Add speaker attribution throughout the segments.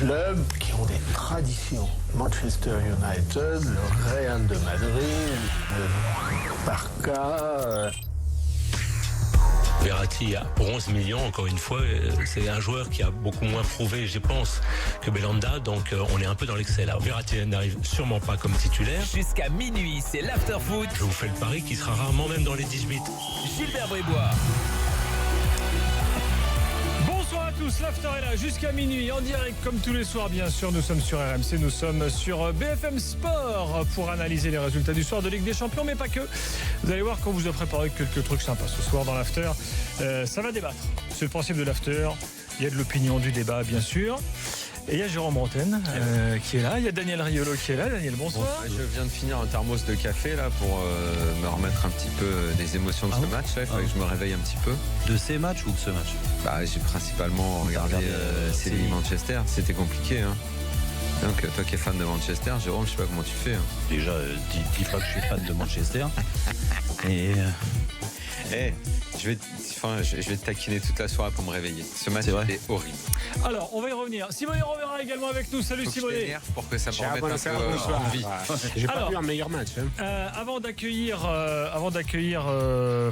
Speaker 1: clubs qui ont des traditions. Manchester United, le Real de Madrid, le Barça.
Speaker 2: Verratti pour 11 millions, encore une fois, c'est un joueur qui a beaucoup moins prouvé, je pense, que Belhanda, donc on est un peu dans l'excès là. Verratti n'arrive sûrement pas comme titulaire.
Speaker 3: Jusqu'à minuit, c'est l'after-foot.
Speaker 2: Je vous fais le pari qu'il sera rarement même dans les 18.
Speaker 3: Gilbert Brébois.
Speaker 4: Bonsoir à tous, l'after est là jusqu'à minuit en direct comme tous les soirs bien sûr. Nous sommes sur RMC, nous sommes sur BFM Sport pour analyser les résultats du soir de Ligue des Champions, mais pas que. Vous allez voir qu'on vous a préparé quelques trucs sympas ce soir dans l'after. Ça va débattre, c'est le principe de l'after. Il y a de l'opinion, du débat bien sûr. Et il y a Jérôme Bretagne qui est là, il y a Daniel Riolo qui est là. Daniel, bonsoir.
Speaker 5: Bon, je viens de finir un thermos de café là pour me remettre un petit peu des émotions de ce match. Il fallait que je me réveille un petit peu.
Speaker 6: De ces matchs ou de ce match?
Speaker 5: J'ai principalement regardé Séville-Manchester. C'était compliqué. Hein. Donc toi qui es fan de Manchester, Jérôme, je sais pas comment tu fais. Hein.
Speaker 6: Déjà, dis pas que je suis fan de Manchester. Et je vais te taquiner toute la soirée pour me réveiller. Ce match était horrible.
Speaker 4: Alors, on va y revenir. Simonet Rovera également avec nous. Salut Simonet.
Speaker 5: Pour que ça me remette un peu en vie.
Speaker 1: J'ai pas vu un meilleur match.
Speaker 4: Avant d'accueillir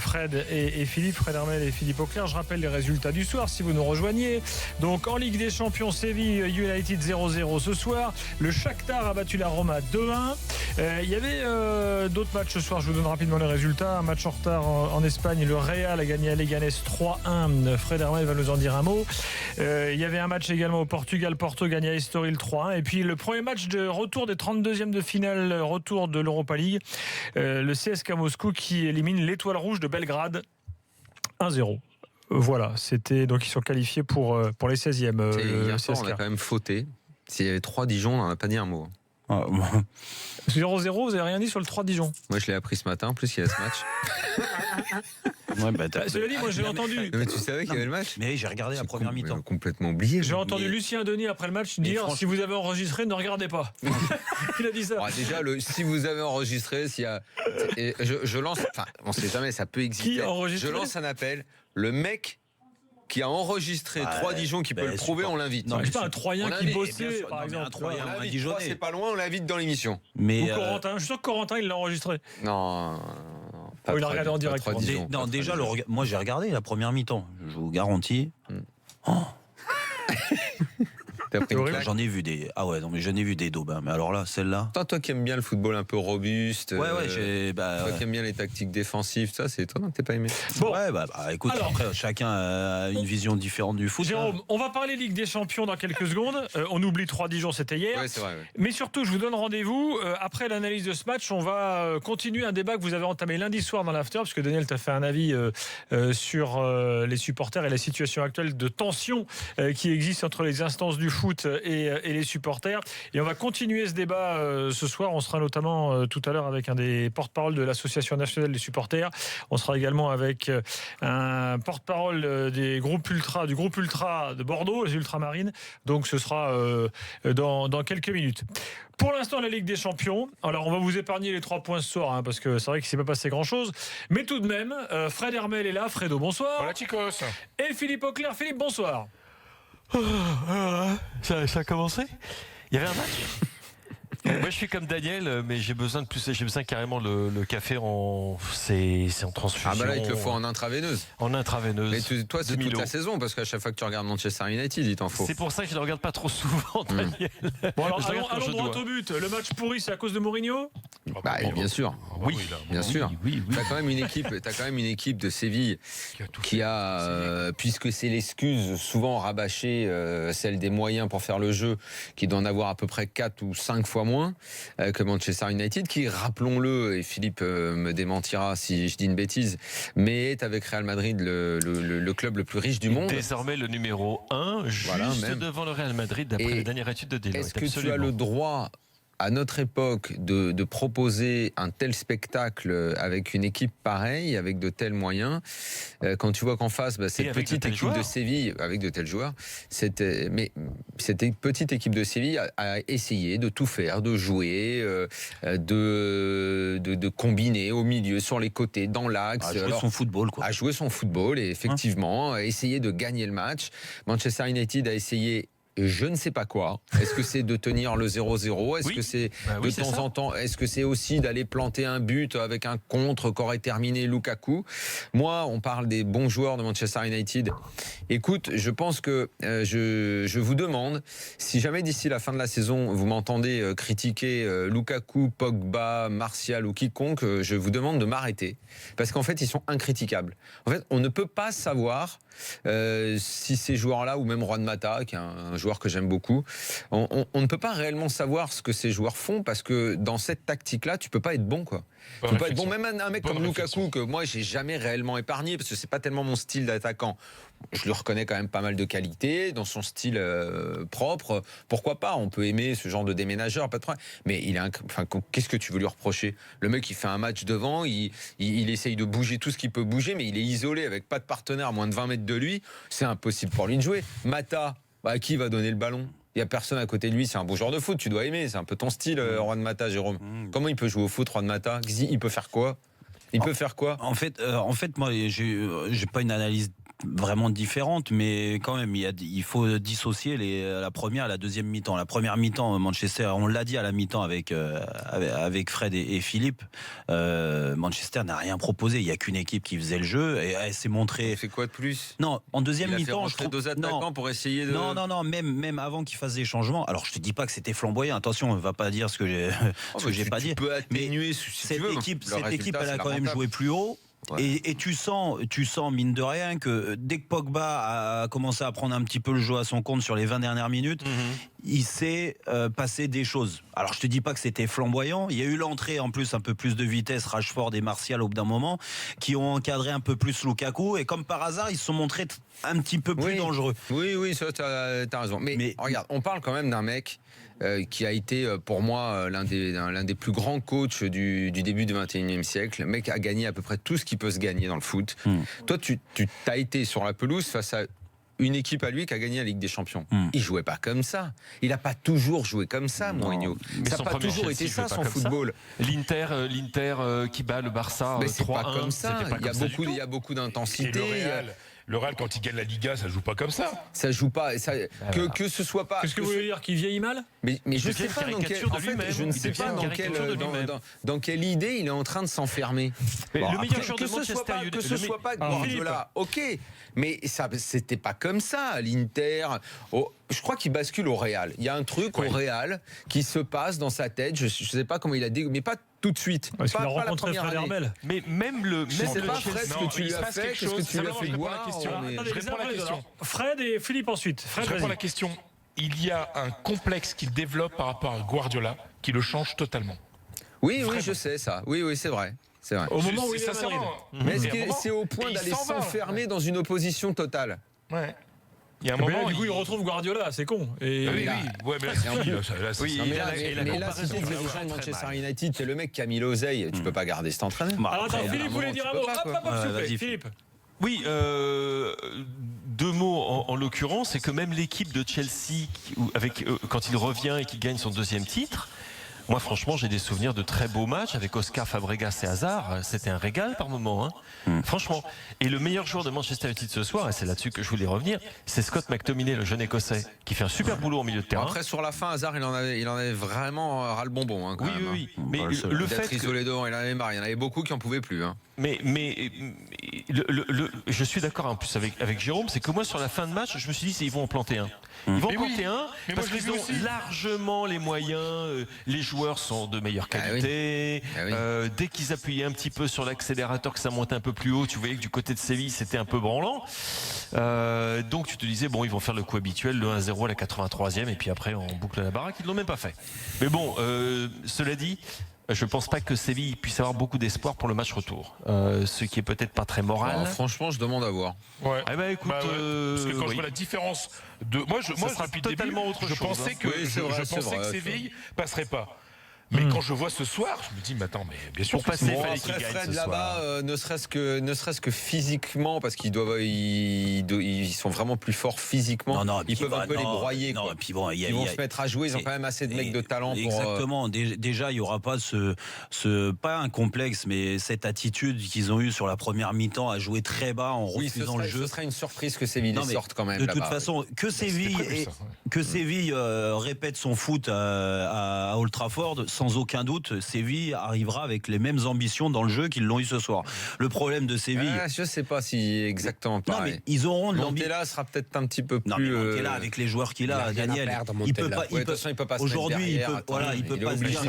Speaker 4: Fred et Philippe, Fred Hermel et Philippe Auclair, je rappelle les résultats du soir si vous nous rejoignez. Donc en Ligue des Champions, Séville United 0-0 ce soir. Le Shakhtar a battu la Roma 2-1. Il y avait d'autres matchs ce soir, je vous donne rapidement les résultats. Un match en retard en Espagne, le Real a gagné à Leganés 3-1. Fred Hermel va nous en dire un mot. Il y avait un match également au Portugal, Porto gagne à Estoril 3-1. Et puis le premier match de retour des 32e de finale, retour de l'Europa League, le CSKA Moscou qui élimine l'Étoile Rouge de Belgrade 1-0. Voilà, c'était donc ils sont qualifiés pour les 16e.
Speaker 5: Hier soir, on a quand même fauté. S'il y avait 3 Dijon, on n'en a pas dit un mot.
Speaker 4: 0-0, vous n'avez rien dit sur le 3 Dijon?
Speaker 5: Moi, je l'ai appris ce matin. En plus, il y a ce match.
Speaker 4: Cela dit, moi j'ai entendu.
Speaker 5: Mais tu savais qu'il y avait le match?
Speaker 6: Mais j'ai regardé la première mi-temps.
Speaker 5: Complètement oublié.
Speaker 4: J'ai entendu Lucien Denis après le match dire si vous avez enregistré, ne regardez pas. Il a dit ça.
Speaker 5: Déjà, si vous avez enregistré, s'il y a, je lance. Enfin, on ne sait jamais, ça peut exister.
Speaker 4: Qui a enregistré?
Speaker 5: Je lance un appel. Le mec qui a enregistré 3 Dijon qui peut le prouver, on l'invite.
Speaker 4: Non, c'est pas un Troyen qui bossait, par exemple.
Speaker 6: Un Troyen, un
Speaker 5: C'est
Speaker 6: Dijonais.
Speaker 5: pas loin, on l'invite dans l'émission.
Speaker 6: Mais
Speaker 4: Ou Corentin. Je suis sûr que Corentin, il l'a enregistré.
Speaker 5: Non.
Speaker 4: Il a regardé en direct.
Speaker 6: Déjà, moi j'ai regardé la première mi-temps. Je vous garantis.
Speaker 5: T'as pris une claque.
Speaker 6: J'en ai vu des. Ah ouais, non, mais j'en ai vu des daubes. Hein. Mais alors là, celle-là.
Speaker 5: Toi qui aimes bien le football un peu robuste.
Speaker 6: Ouais,
Speaker 5: toi qui aimes bien les tactiques défensives, ça, c'est étonnant que t'aies pas aimé.
Speaker 4: Bon.
Speaker 6: Ouais, écoute, alors, après, chacun a une vision différente du foot.
Speaker 4: Jérôme, on va parler Ligue des Champions dans quelques secondes. On oublie 3 Dijon, c'était hier.
Speaker 5: Ouais, c'est vrai. Ouais.
Speaker 4: Mais surtout, je vous donne rendez-vous. Après l'analyse de ce match, on va continuer un débat que vous avez entamé lundi soir dans l'after, parce que Daniel t'a fait un avis sur les supporters et la situation actuelle de tension qui existe entre les instances du foot et les supporters. Et on va continuer ce débat ce soir. On sera notamment tout à l'heure avec un des porte-parole de l'Association nationale des supporters. On sera également avec un porte-parole du groupe ultra de Bordeaux, les ultramarines. Donc ce sera dans quelques minutes. Pour l'instant, la Ligue des Champions. Alors, on va vous épargner les 3 points ce soir, parce que c'est vrai qu'il ne s'est pas passé grand-chose. Mais tout de même, Fred Hermel est là. Fredo, bonsoir.
Speaker 7: Voilà, chicos.
Speaker 4: Et Philippe Auclair. Philippe, bonsoir.
Speaker 7: Ça a commencé? Il y avait un match. Moi je suis comme Daniel, mais j'ai besoin carrément le café c'est en transfusion.
Speaker 5: Ah bah là il te le faut en intraveineuse.
Speaker 7: En intraveineuse.
Speaker 5: Mais toi c'est toute la saison, parce qu'à chaque fois que tu regardes Manchester United, il t'en faut.
Speaker 7: C'est pour ça que je ne le regarde pas trop souvent, Daniel.
Speaker 4: Bon alors allons droit au but. Le match pourri, c'est à cause de Mourinho?
Speaker 5: Bien sûr.
Speaker 7: Oui,
Speaker 5: bien sûr.
Speaker 7: Oui.
Speaker 5: T'as quand même une équipe de Séville qui a, puisque c'est l'excuse souvent rabâchée, celle des moyens pour faire le jeu, qui doit en avoir à peu près 4 ou 5 fois moins que Manchester United, qui, rappelons-le, et Philippe me démentira si je dis une bêtise, mais est avec Real Madrid le club le plus riche du monde.
Speaker 7: Désormais le numéro 1, juste devant le Real Madrid, d'après les dernières études de Deloitte.
Speaker 5: Est-ce que tu as le droit à notre époque de proposer un tel spectacle avec une équipe pareille, avec de tels moyens, quand tu vois qu'en face, cette petite équipe de Séville, avec de tels joueurs, mais cette petite équipe de Séville a essayé de tout faire, de jouer, de combiner au milieu, sur les côtés, dans l'axe.
Speaker 6: À jouer son football, quoi.
Speaker 5: À jouer son football, et effectivement, essayer de gagner le match. Manchester United a essayé je ne sais pas quoi. Est-ce que c'est de tenir le 0-0 ? Est-ce que c'est de temps en temps ? Est-ce que c'est aussi d'aller planter un but avec un contre qu'aurait terminé Lukaku ? Moi, on parle des bons joueurs de Manchester United. Écoute, je pense que je vous demande, si jamais d'ici la fin de la saison, vous m'entendez critiquer Lukaku, Pogba, Martial ou quiconque, je vous demande de m'arrêter. Parce qu'en fait, ils sont incritiquables. En fait, on ne peut pas savoir si ces joueurs-là, ou même Juan Mata, qui est un joueur que j'aime beaucoup, on ne peut pas réellement savoir ce que ces joueurs font, parce que dans cette tactique-là, tu peux pas être bon, quoi. Tu peux pas être bon. Même un mec comme Lukaku, que moi, j'ai jamais réellement épargné, parce que c'est pas tellement mon style d'attaquant. Je lui reconnais quand même pas mal de qualités dans son style propre. Pourquoi pas ? On peut aimer ce genre de déménageur, pas de problème. Mais qu'est-ce que tu veux lui reprocher ? Le mec, il fait un match devant, il essaye de bouger tout ce qu'il peut bouger, mais il est isolé avec pas de partenaire à moins de 20 mètres de lui. C'est impossible pour lui de jouer. Mata, à qui va donner le ballon ? Il n'y a personne à côté de lui, c'est un beau joueur de foot, tu dois aimer, c'est un peu ton style, Juan Mata, Jérôme. Comment il peut jouer au foot, Juan Mata ? Il peut faire quoi ? En fait,
Speaker 8: moi, j'ai pas une analyse vraiment différente, mais quand même, il faut dissocier la première et la deuxième mi-temps. La première mi-temps, Manchester, on l'a dit à la mi-temps avec Fred et Philippe, Manchester n'a rien proposé. Il n'y a qu'une équipe qui faisait le jeu et elle s'est montrée.
Speaker 5: C'est quoi de plus ?
Speaker 8: Non, en deuxième mi-temps,
Speaker 5: je trouve deux attaquants pour essayer de.
Speaker 8: Non, même avant qu'ils fassent des changements. Alors, je te dis pas que c'était flamboyant. Attention, on ne va pas dire ce que j'ai pas dit.
Speaker 5: Tu peux atténuer
Speaker 8: cette équipe, elle a quand même joué plus haut. Ouais. Et tu sens, mine de rien, que dès que Pogba a commencé à prendre un petit peu le jeu à son compte sur les 20 dernières minutes, il s'est passé des choses. Alors, je te dis pas que c'était flamboyant. Il y a eu l'entrée, en plus, un peu plus de vitesse, Rashford et Martial au bout d'un moment, qui ont encadré un peu plus Lukaku. Et comme par hasard, ils se sont montrés un petit peu plus dangereux.
Speaker 5: Oui, ça, t'as raison. Mais regarde, on parle quand même d'un mec qui a été pour moi l'un des plus grands coachs du début du 21e siècle. Le mec a gagné à peu près tout ce qui peut se gagner dans le foot. Toi, tu t'as été sur la pelouse face à une équipe à lui qui a gagné la Ligue des Champions. Il jouait pas comme ça. Il n'a pas toujours joué comme ça, Mourinho. Ça n'a pas toujours été ça, son football.
Speaker 7: L'Inter qui bat le Barça 3-1.
Speaker 5: C'est pas comme ça. Il y a beaucoup d'intensité.
Speaker 9: Le Real, quand il gagne la Liga, ça joue pas comme ça.
Speaker 5: Ça joue pas. Que ce soit pas.
Speaker 4: Qu'est-ce que vous voulez dire, qu'il vieillit mal ?
Speaker 5: Mais je ne sais pas dans quelle idée il est en train de s'enfermer.
Speaker 7: Le meilleur joueur de Manchester United,
Speaker 5: que ce soit pas Guardiola, ok. Mais ça, c'était pas comme ça. L'Inter, je crois qu'il bascule au Real. Il y a un truc au Real qui se passe dans sa tête. Je ne sais pas comment il a mais pas tout de suite.
Speaker 4: Parce qu'il a rencontré Fred Herbel.
Speaker 7: Mais même le.
Speaker 5: Je ne sais pas, Fred, ce que tu lui as fait, qu'est-ce que tu lui as fait boire.
Speaker 9: Je réponds à la question.
Speaker 4: Fred et Philippe ensuite.
Speaker 9: Je réponds à la question. Il y a un complexe qu'il développe par rapport à Guardiola qui le change totalement.
Speaker 5: Oui, je sais ça. Oui, c'est vrai. C'est vrai.
Speaker 4: Au moment où il est à Madrid.
Speaker 5: Mais est-ce que c'est au point d'aller s'enfermer dans une opposition totale ?
Speaker 9: Ouais. Il y a un moment
Speaker 4: du coup, il retrouve Guardiola, c'est con.
Speaker 9: Et oui. Ouais, mais là, c'est fini.
Speaker 5: Mais là, si tu veux rejoindre Manchester United, c'est le mec qui a mis l'oseille. Tu peux pas garder cet entraîneur.
Speaker 4: Alors attends, Philippe voulait dire un mot. Philippe.
Speaker 7: Oui, deux mots en l'occurrence, c'est que même l'équipe de Chelsea, quand il revient et qu'il gagne son deuxième titre, moi franchement j'ai des souvenirs de très beaux matchs avec Oscar Fabregas et Hazard, c'était un régal par moment, franchement. Et le meilleur joueur de Manchester United ce soir, et c'est là-dessus que je voulais revenir, c'est Scott McTominay, le jeune écossais, qui fait un super boulot au milieu de terrain.
Speaker 5: Après sur la fin, Hazard il en avait vraiment ras le bonbon.
Speaker 7: Oui. Mais le fait
Speaker 5: isolé devant, il en avait marre, il y en avait beaucoup qui en pouvaient plus.
Speaker 7: Mais je suis d'accord en plus avec Jérôme, c'est que moi sur la fin de match, je me suis dit ils vont en planter un. Ils vont en planter un parce qu'ils ont largement les moyens, les joueurs sont de meilleure qualité. Dès qu'ils appuyaient un petit peu sur l'accélérateur, que ça montait un peu plus haut, tu voyais que du côté de Séville c'était un peu branlant. Donc tu te disais ils vont faire le coup habituel, le 1-0 à la 83e et puis après on boucle la baraque. Ils ne l'ont même pas fait. Mais bon, cela dit, je ne pense pas que Séville puisse avoir beaucoup d'espoir pour le match retour. Ce qui est peut-être pas très moral.
Speaker 5: Alors, franchement, je demande à voir.
Speaker 9: Ouais.
Speaker 7: Écoute,
Speaker 9: parce que quand je vois la différence de. Moi, depuis le début, je pensais que Séville passerait pas. Mais quand je vois ce soir, je me dis, mais attends, mais bien sûr,
Speaker 7: pour passer, il fallait
Speaker 5: après,
Speaker 7: qu'il gagne
Speaker 5: Fred
Speaker 7: ce
Speaker 5: là-bas,
Speaker 7: soir.
Speaker 5: ne serait-ce que physiquement, parce ils sont vraiment plus forts physiquement. Ils peuvent un peu les broyer.
Speaker 8: Non,
Speaker 5: quoi.
Speaker 8: et puis bon,
Speaker 5: Ils vont se mettre à jouer. Ils ont quand même assez de mecs de talent pour.
Speaker 8: Exactement. Déjà, il n'y aura pas pas un complexe, mais cette attitude qu'ils ont eue sur la première mi-temps à jouer très bas en refusant le jeu.
Speaker 5: Ce serait une surprise que Séville sorte quand même.
Speaker 8: De toute façon, que Séville répète son foot à Old Trafford, sans aucun doute, Séville arrivera avec les mêmes ambitions dans le jeu qu'ils l'ont eu ce soir. Le problème de Séville...
Speaker 5: je ne sais pas si exactement pareil.
Speaker 8: Non, mais ils auront de l'ambition.
Speaker 5: Montella sera peut-être un petit peu plus...
Speaker 8: Non, mais Montella, avec les joueurs qu'il a, Daniel, il peut pas... Aujourd'hui, il peut pas se dire,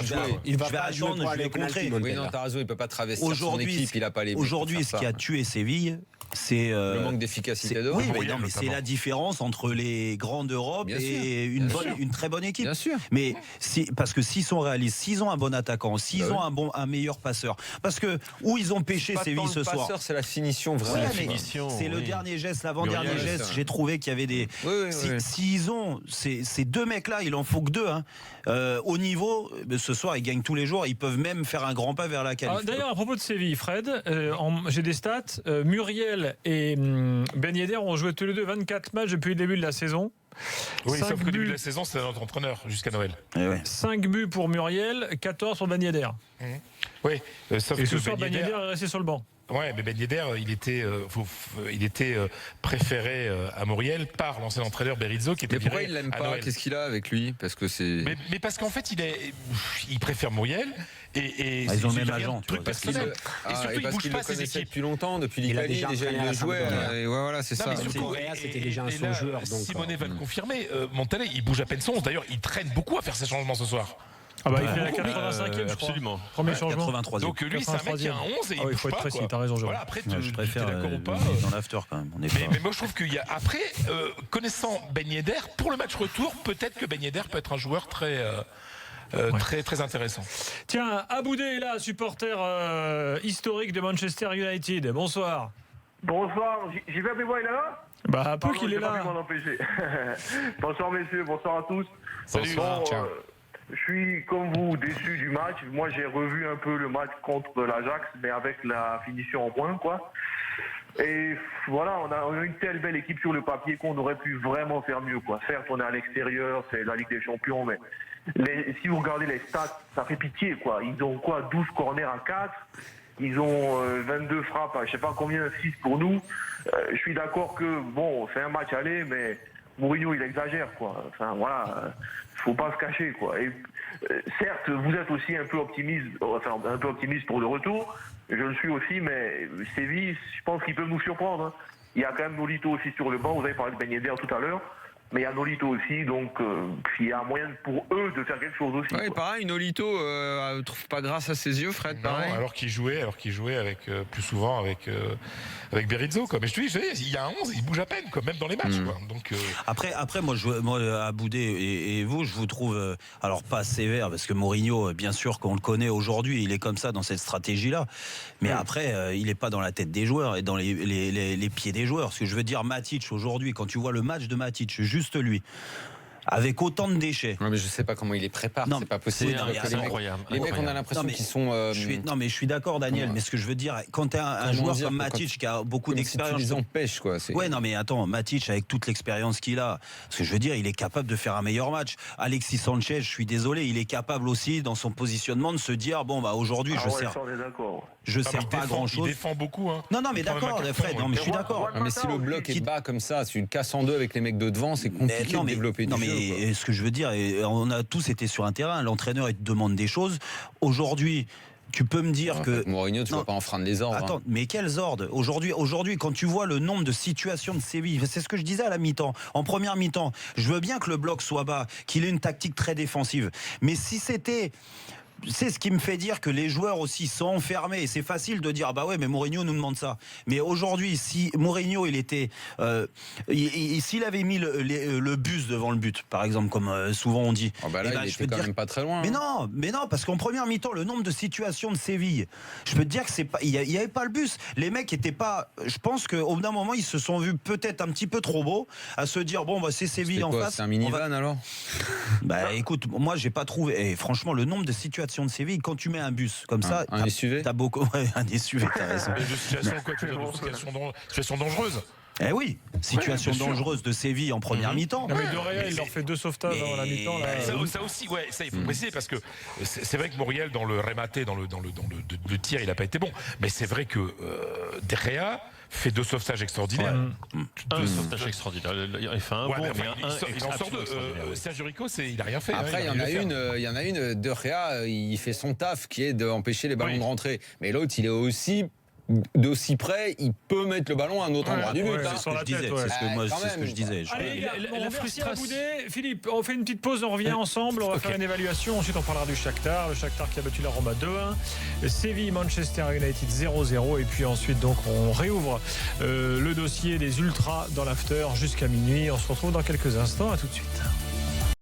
Speaker 8: je vais attendre, je vais contrer.
Speaker 5: Oui, non, t'as raison, il ne peut pas travestir son équipe, il n'a pas les...
Speaker 8: Aujourd'hui, ce qui a tué Séville, c'est...
Speaker 5: le manque d'efficacité devant.
Speaker 8: Oui, mais c'est la différence entre les grands d'Europe et une très bonne équipe.
Speaker 5: Bien sûr.
Speaker 8: Mais parce que s'ils sont réalistes, s'ils ont un bon attaquant, s'ils ont un meilleur passeur, parce que où ils ont pêché Séville ce soir.
Speaker 5: Passeur, c'est la finition vraiment.
Speaker 8: C'est le dernier geste, l'avant-dernier geste. J'ai trouvé qu'il y avait des. S'ils ont ces deux mecs-là, il en faut que deux. Au niveau, ce soir, ils gagnent tous les jours. Ils peuvent même faire un grand pas vers la qualif.
Speaker 4: D'ailleurs, à propos de Séville, Fred, j'ai des stats. Muriel et Ben Yedder ont joué tous les deux 24 matchs depuis le début de la saison.
Speaker 9: Oui, sauf qu'au début de la saison, c'était notre entraîneur jusqu'à Noël.
Speaker 4: 5 buts pour Muriel, 14 pour Ben Yedder.
Speaker 9: Oui, sauf
Speaker 4: et
Speaker 9: que
Speaker 4: ce soir, Ben Yedder est resté sur le banc.
Speaker 9: Ouais, mais Ben Yedder, il était préféré à Muriel par l'ancien entraîneur Berizzo qui était
Speaker 5: viré. Mais pourquoi il l'aime
Speaker 9: pas?
Speaker 5: Qu'est-ce qu'il a avec lui? Parce que c'est.
Speaker 9: Mais parce qu'en fait, il préfère Muriel et
Speaker 8: ils ont le même agent.
Speaker 9: Truc personnel.
Speaker 5: Et surtout, il bouge pas ses équipes depuis longtemps, depuis l'Italie. Déjà, il le jouait. Et voilà, c'est ça.
Speaker 10: C'était déjà un son joueur.
Speaker 9: Simonet va le confirmer. Montella, il bouge à peine son. D'ailleurs, il traîne beaucoup à faire ses changements ce soir.
Speaker 4: Ah bah il fait la 85e, je crois.
Speaker 7: Absolument.
Speaker 4: Premier changement.
Speaker 8: 83e.
Speaker 9: Donc lui, c'est un mec qui a un 11 et il
Speaker 4: il faut être précis, t'as raison,
Speaker 9: voilà, après,
Speaker 8: je préfère
Speaker 9: d'accord ou pas.
Speaker 8: Dans l'after quand même.
Speaker 9: Mais moi, je trouve qu'il y a après, connaissant Ben Yedder, pour le match retour, peut-être que Ben Yedder peut être un joueur très intéressant.
Speaker 4: Tiens, Aboudé est là, supporter historique de Manchester United. Bonsoir.
Speaker 11: Bonsoir, j'y vais, il est là?
Speaker 4: Bah, peu qu'il est là.
Speaker 11: Bonsoir messieurs, bonsoir à tous.
Speaker 9: Salut.
Speaker 11: Je suis comme vous déçu du match. Moi j'ai revu un peu le match contre l'Ajax, mais avec la finition en moins, quoi. Et voilà, on a une telle belle équipe sur le papier qu'on aurait pu vraiment faire mieux, quoi. Certes, on est à l'extérieur, c'est la Ligue des Champions, mais si vous regardez les stats, ça fait pitié, quoi. Ils ont 12 corners à 4. Ils ont 22 frappes, je sais pas combien, 6 pour nous. Je suis d'accord que, bon, c'est un match aller, mais Mourinho, il exagère, quoi. Enfin, voilà, faut pas se cacher, quoi. Et certes, vous êtes aussi un peu optimiste pour le retour. Je le suis aussi, mais Séville, je pense qu'il peut nous surprendre. Il y a quand même Nolito aussi sur le banc. Vous avez parlé de Ben Yedder tout à l'heure. Mais il y a Nolito aussi, donc il y a moyen pour eux de faire quelque chose aussi.
Speaker 5: Oui, pareil, Nolito ne trouve pas grâce à ses yeux, Fred, pareil.
Speaker 9: Non, alors qu'il jouait avec, plus souvent avec Berizzo, quoi. Mais je te dis, il y a un 11, il bouge à peine, quoi, même dans les matchs. Quoi. Donc,
Speaker 8: Après, moi, à Boudé et vous, je vous trouve, alors pas sévère, parce que Mourinho, bien sûr qu'on le connaît aujourd'hui, il est comme ça dans cette stratégie-là. Mais après, il n'est pas dans la tête des joueurs et dans les pieds des joueurs. Ce que je veux dire, Matic, aujourd'hui, quand tu vois le match de Matic, juste lui, avec autant de déchets.
Speaker 5: Non, mais je sais pas comment il les prépare, c'est pas possible.
Speaker 7: C'est incroyable.
Speaker 5: Les mecs, on a l'impression qu'ils sont.
Speaker 8: Non, mais je suis d'accord, Daniel, mais ce que je veux dire, quand tu as un joueur comme Matic qui a beaucoup d'expérience.
Speaker 5: Tu les empêches, quoi.
Speaker 8: Ouais, non, mais attends, Matic, avec toute l'expérience qu'il a, ce que je veux dire, il est capable de faire un meilleur match. Alexis Sanchez, je suis désolé, il est capable aussi, dans son positionnement, de se dire, bon, bah aujourd'hui, je sers pas à grand chose.
Speaker 9: Il défend beaucoup.
Speaker 8: Non, mais d'accord, Fred, non, mais je suis d'accord.
Speaker 5: Mais si le bloc est bas comme ça, si tu le casses en deux avec les mecs de devant, c'est compliqué de développer du jeu.
Speaker 8: Et ce que je veux dire, on a tous été sur un terrain, l'entraîneur il te demande des choses. Aujourd'hui, tu peux me dire que
Speaker 5: Mourinho, tu ne vas pas enfreindre les ordres.
Speaker 8: Attends, mais quels ordres? Aujourd'hui, quand tu vois le nombre de situations de Séville, c'est ce que je disais à la mi-temps. En première mi-temps, je veux bien que le bloc soit bas, qu'il ait une tactique très défensive. Mais si c'était... C'est ce qui me fait dire que les joueurs aussi sont enfermés. Et c'est facile de dire, bah ouais, mais Mourinho nous demande ça. Mais aujourd'hui, si Mourinho, il était... s'il avait mis le bus devant le but, par exemple, comme souvent on dit...
Speaker 5: là, il était quand même pas très loin.
Speaker 8: Mais non, parce qu'en première mi-temps, le nombre de situations de Séville, je peux te dire que c'est pas, il y avait pas le bus. Les mecs étaient pas... Je pense qu'au bout d'un moment, ils se sont vus peut-être un petit peu trop beaux à se dire, bon, bah c'est Séville en face.
Speaker 5: C'est un minivan alors?
Speaker 8: Bah écoute, moi, j'ai pas trouvé... Et franchement, le nombre de situations situation de Séville. Quand tu mets un bus comme ça,
Speaker 5: un SUV,
Speaker 8: t'as beaucoup. Ouais, un SUV, t'as raison.
Speaker 9: De situation, quoi, tu veux dire, situation dangereuse.
Speaker 8: Eh oui, situation dangereuse de Séville en première mi-temps.
Speaker 4: Non, mais De Réa, il leur fait 2 sauvetages avant la mi-temps. Là.
Speaker 9: Ça aussi, ouais, ça il faut préciser parce que c'est vrai que Muriel dans le rématé, dans le tir, il n'a pas été bon. Mais c'est vrai que De Réa fait 2 sauvetages extraordinaires.
Speaker 7: Un sauvetage extraordinaire. Il fait un bon, mais
Speaker 9: il en sort 2. Sergio Rico, il n'a rien fait.
Speaker 5: Après, il y en a une. De Réa, il fait son taf qui est d'empêcher les ballons de rentrer. Mais l'autre, il est aussi d'aussi près, il peut mettre le ballon à un autre endroit du but.
Speaker 8: C'est ce que je disais.
Speaker 4: Allez, merci à Boudé. Philippe, on fait une petite pause, on revient ensemble, on va faire une évaluation. Ensuite, on parlera du Shakhtar. Le Shakhtar qui a battu la Roma 2-1. Séville, Manchester United 0-0. Et puis ensuite, donc, on réouvre le dossier des Ultras dans l'after jusqu'à minuit. On se retrouve dans quelques instants. À tout de suite.